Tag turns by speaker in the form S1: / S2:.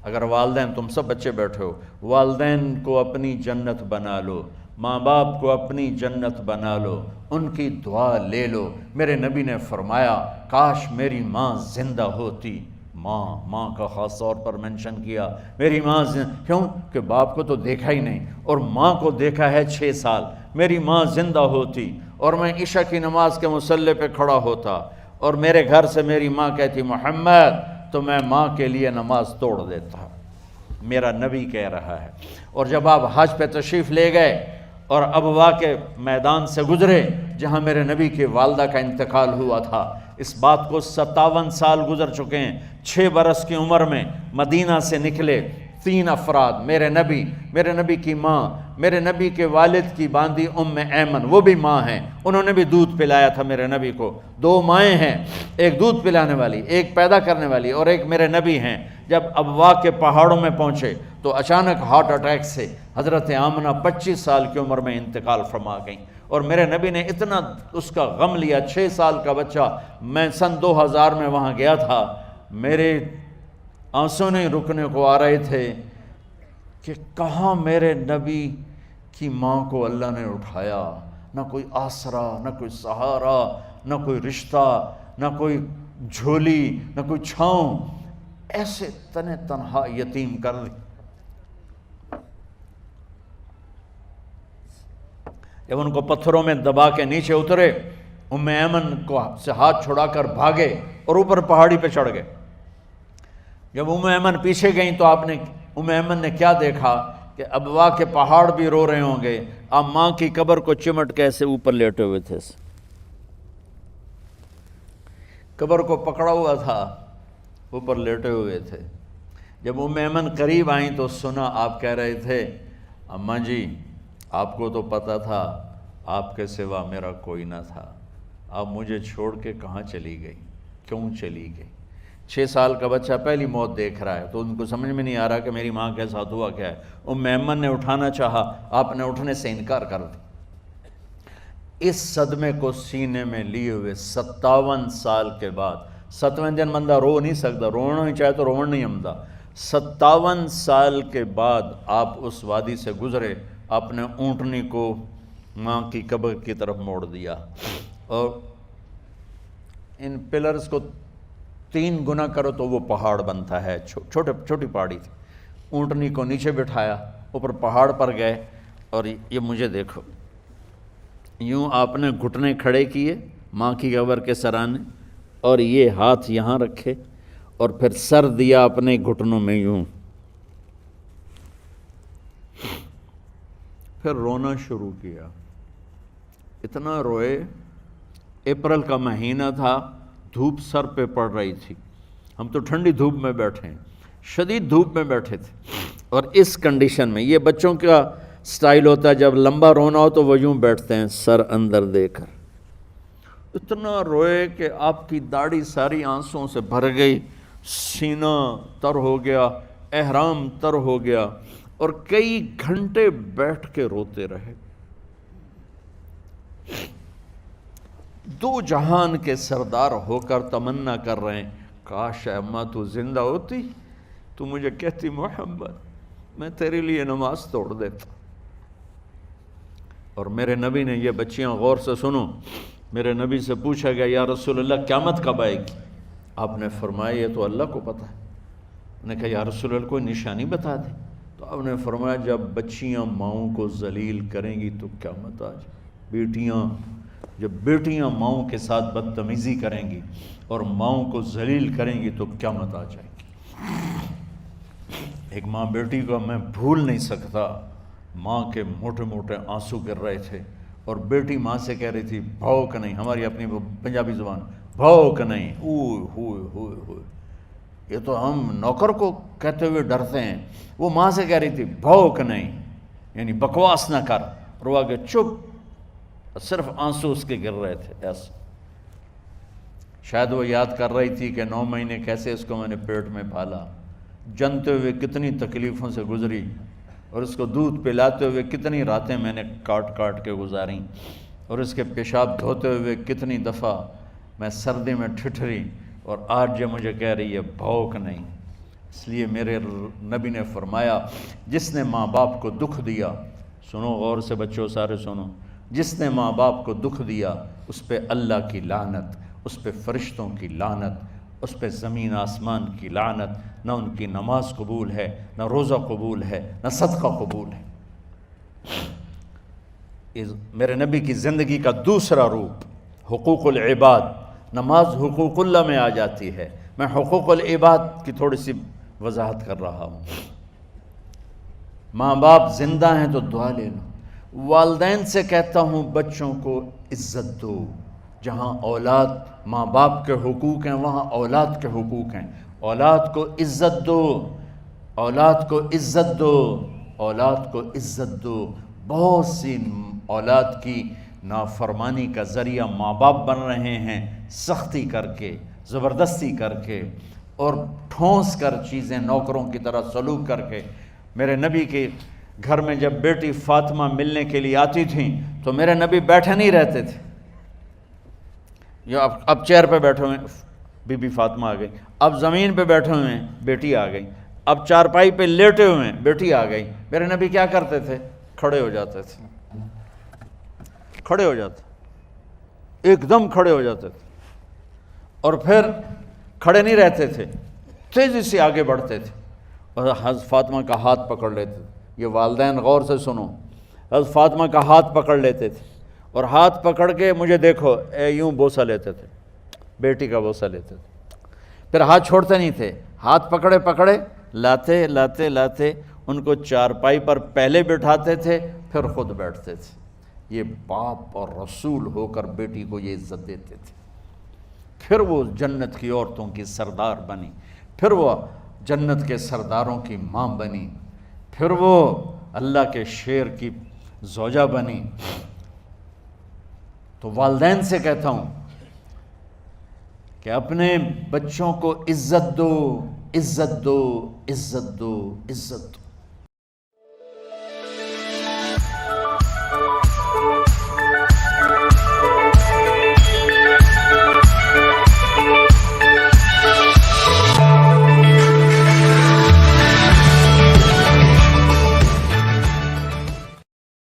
S1: اگر والدین، تم سب بچے بیٹھے ہو، والدین کو اپنی جنت بنا لو، ماں باپ کو اپنی جنت بنا لو، ان کی دعا لے لو۔ میرے نبی نے فرمایا کاش میری ماں زندہ ہوتی۔ ماں کا خاص طور پر منشن کیا، میری ماں کیوں کہ باپ کو تو دیکھا ہی نہیں، اور ماں کو دیکھا ہے 6 سال۔ میری ماں زندہ ہوتی اور میں عشاء کی نماز کے مصلی پہ کھڑا ہوتا اور میرے گھر سے میری ماں کہتی محمد، تو میں ماں کے لیے نماز توڑ دیتا۔ میرا نبی کہہ رہا ہے۔ اور جب آپ حج پہ تشریف لے گئے اور ابوا کے میدان سے گزرے جہاں میرے نبی کی والدہ کا انتقال ہوا تھا، اس بات کو 57 سال گزر چکے ہیں۔ 6 برس کی عمر میں مدینہ سے نکلے 3 افراد، میرے نبی کی ماں، میرے نبی کے والد کی باندی ام ایمن، وہ بھی ماں ہیں، انہوں نے بھی دودھ پلایا تھا میرے نبی کو۔ 2 مائیں ہیں، ایک دودھ پلانے والی، ایک پیدا کرنے والی، اور ایک میرے نبی ہیں۔ جب ابوا کے پہاڑوں میں پہنچے تو اچانک ہارٹ اٹیک سے حضرت آمنہ 25 سال کی عمر میں انتقال فرما گئیں، اور میرے نبی نے اتنا اس کا غم لیا۔ 6 سال کا بچہ، میں سن 2000 میں وہاں گیا تھا، میرے آنسوں نہیں رکنے کو آ رہے تھے کہ کہاں میرے نبی کی ماں کو اللہ نے اٹھایا، نہ کوئی آسرا، نہ کوئی سہارا، نہ کوئی رشتہ، نہ کوئی جھولی، نہ کوئی چھاؤں، ایسے تنہا یتیم کر دی۔ جب ان کو پتھروں میں دبا کے نیچے اترے، ام ایمن کو سے ہاتھ چھڑا کر بھاگے اور اوپر پہاڑی پہ چڑھ گئے۔ جب ام ایمن پیچھے گئیں تو ام ایمن نے کیا دیکھا کہ ابوا کے پہاڑ بھی رو رہے ہوں گے، آپ ماں کی قبر کو چمٹ کے ایسے اوپر لیٹے ہوئے تھے، قبر کو پکڑا ہوا تھا، اوپر لیٹے ہوئے تھے۔ جب ام ایمن قریب آئیں تو سنا آپ کہہ رہے تھے اماں جی، آپ کو تو پتہ تھا آپ کے سوا میرا کوئی نہ تھا، آپ مجھے چھوڑ کے کہاں چلی گئی، کیوں چلی گئی؟ 6 سال کا بچہ پہلی موت دیکھ رہا ہے تو ان کو سمجھ میں نہیں آ رہا کہ میری ماں کے ساتھ ہوا کیا ہے۔ ام ایمن نے اٹھانا چاہا، آپ نے اٹھنے سے انکار کر دیا۔ اس صدمے کو سینے میں لیے ہوئے 57 سال کے بعد، 7ویں دن بندہ رو نہیں سکتا، رونا ہی چاہے تو رونا نہیں آمدا، 57 سال کے بعد آپ اس وادی سے گزرے، آپ نے اونٹنی کو ماں کی قبر کی طرف موڑ دیا، اور ان پلرز کو 3 گنا کرو تو وہ پہاڑ بنتا ہے، چھوٹی پہاڑی تھی۔ اونٹنی کو نیچے بٹھایا، اوپر پہاڑ پر گئے، اور یہ مجھے دیکھو، یوں آپ نے گھٹنے کھڑے کیے ماں کی قبر کے سرانے، اور یہ ہاتھ یہاں رکھے، اور پھر سر دیا اپنے گھٹنوں میں یوں، پھر رونا شروع کیا۔ اتنا روئے، اپریل کا مہینہ تھا، دھوپ سر پہ پڑ رہی تھی، ہم تو ٹھنڈی دھوپ میں بیٹھے ہیں، شدید دھوپ میں بیٹھے تھے، اور اس کنڈیشن میں یہ بچوں کا سٹائل ہوتا ہے، جب لمبا رونا ہو تو وہ یوں بیٹھتے ہیں سر اندر دے کر۔ اتنا روئے کہ آپ کی داڑھی ساری آنسوں سے بھر گئی، سینہ تر ہو گیا، احرام تر ہو گیا، اور کئی گھنٹے بیٹھ کے روتے رہے۔ 2 جہان کے سردار ہو کر تمنا کر رہے ہیں کاش اے اماں تو زندہ ہوتی، تو مجھے کہتی محمد میں تیرے لیے نماز توڑ دیتا۔ اور میرے نبی نے، یہ بچیاں غور سے سنو، میرے نبی سے پوچھا گیا یا رسول اللہ قیامت کب آئے گی؟ آپ نے فرمایا یہ تو اللہ کو پتہ ہے۔ انہوں نے کہا یا رسول اللہ کوئی نشانی بتا دیں، تو آپ نے فرمایا جب بچیاں ماؤں کو ذلیل کریں گی تو قیامت آ جائے۔ جب بیٹیاں ماؤں کے ساتھ بدتمیزی کریں گی اور ماؤں کو ذلیل کریں گی تو قیامت آ جائے گی۔ ایک ماں بیٹی کو میں بھول نہیں سکتا، ماں کے موٹے موٹے آنسو گر رہے تھے، اور بیٹی ماں سے کہہ رہی تھی بھوک نہیں، ہماری اپنی پنجابی زبان، بھوک نہیں، اوئے ہوئے ہوئے ہوئے، یہ تو ہم نوکر کو کہتے ہوئے ڈرتے ہیں، وہ ماں سے کہہ رہی تھی بھوک نہیں، یعنی بکواس نہ کر، اور وہ آگے چپ، صرف آنسو اس کے گر رہے تھے ایسا۔ شاید وہ یاد کر رہی تھی کہ 9 مہینے کیسے اس کو میں نے پیٹ میں پالا، جنتے ہوئے کتنی تکلیفوں سے گزری، اور اس کو دودھ پلاتے ہوئے کتنی راتیں میں نے کاٹ کاٹ کے گزاریں، اور اس کے پیشاب دھوتے ہوئے کتنی دفعہ میں سردی میں ٹھٹھری، اور آج جو مجھے کہہ رہی ہے بھوک نہیں۔ اس لیے میرے نبی نے فرمایا جس نے ماں باپ کو دکھ دیا، سنو غور سے بچوں سارے سنو، جس نے ماں باپ کو دکھ دیا اس پہ اللہ کی لعنت، اس پہ فرشتوں کی لعنت، اس پہ زمین آسمان کی لعنت، نہ ان کی نماز قبول ہے، نہ روزہ قبول ہے، نہ صدقہ قبول ہے۔ میرے نبی کی زندگی کا دوسرا روپ حقوق العباد، نماز حقوق اللہ میں آ جاتی ہے، میں حقوق العباد کی تھوڑی سی وضاحت کر رہا ہوں۔ ماں باپ زندہ ہیں تو دعا لے لو۔ والدین سے کہتا ہوں بچوں کو عزت دو، جہاں اولاد ماں باپ کے حقوق ہیں وہاں اولاد کے حقوق ہیں، اولاد کو عزت دو، اولاد کو عزت دو، اولاد کو عزت دو۔ بہت سی اولاد کی نافرمانی کا ذریعہ ماں باپ بن رہے ہیں، سختی کر کے، زبردستی کر کے اور ٹھونس کر چیزیں نوکروں کی طرح سلوک کر کے۔ میرے نبی کے گھر میں جب بیٹی فاطمہ ملنے کے لیے آتی تھیں تو میرے نبی بیٹھے نہیں رہتے تھے، اب چیئر پہ بیٹھے ہوئے بی بی فاطمہ آ گئی، اب زمین پہ بیٹھے ہوئے ہیں بیٹی آ گئی، اب چارپائی پہ لیٹے ہوئے ہیں بیٹی آ گئی۔ میرے نبی کیا کرتے تھے؟ کھڑے ہو جاتے تھے، کھڑے ہو جاتے، ایک دم کھڑے ہو جاتے تھے، اور پھر کھڑے نہیں رہتے تھے، تیزی سے آگے بڑھتے تھے اور حضرت فاطمہ کا ہاتھ پکڑ لیتے تھے۔ یہ والدین غور سے سنو، حضرت فاطمہ کا ہاتھ پکڑ لیتے تھے اور ہاتھ پکڑ کے مجھے دیکھو یوں بوسہ لیتے تھے، بیٹی کا بوسہ لیتے تھے، پھر ہاتھ چھوڑتے نہیں تھے، ہاتھ پکڑے پکڑے لاتے لاتے لاتے ان کو چارپائی پر پہلے بٹھاتے تھے پھر خود بیٹھتے تھے۔ یہ باپ اور رسول ہو کر بیٹی کو یہ عزت دیتے تھے۔ پھر وہ جنت کی عورتوں کی سردار بنی، پھر وہ جنت کے سرداروں کی ماں بنی، پھر وہ اللہ کے شیر کی زوجہ بنی۔ تو والدین سے کہتا ہوں کہ اپنے بچوں کو عزت دو، عزت دو، عزت دو، عزت دو۔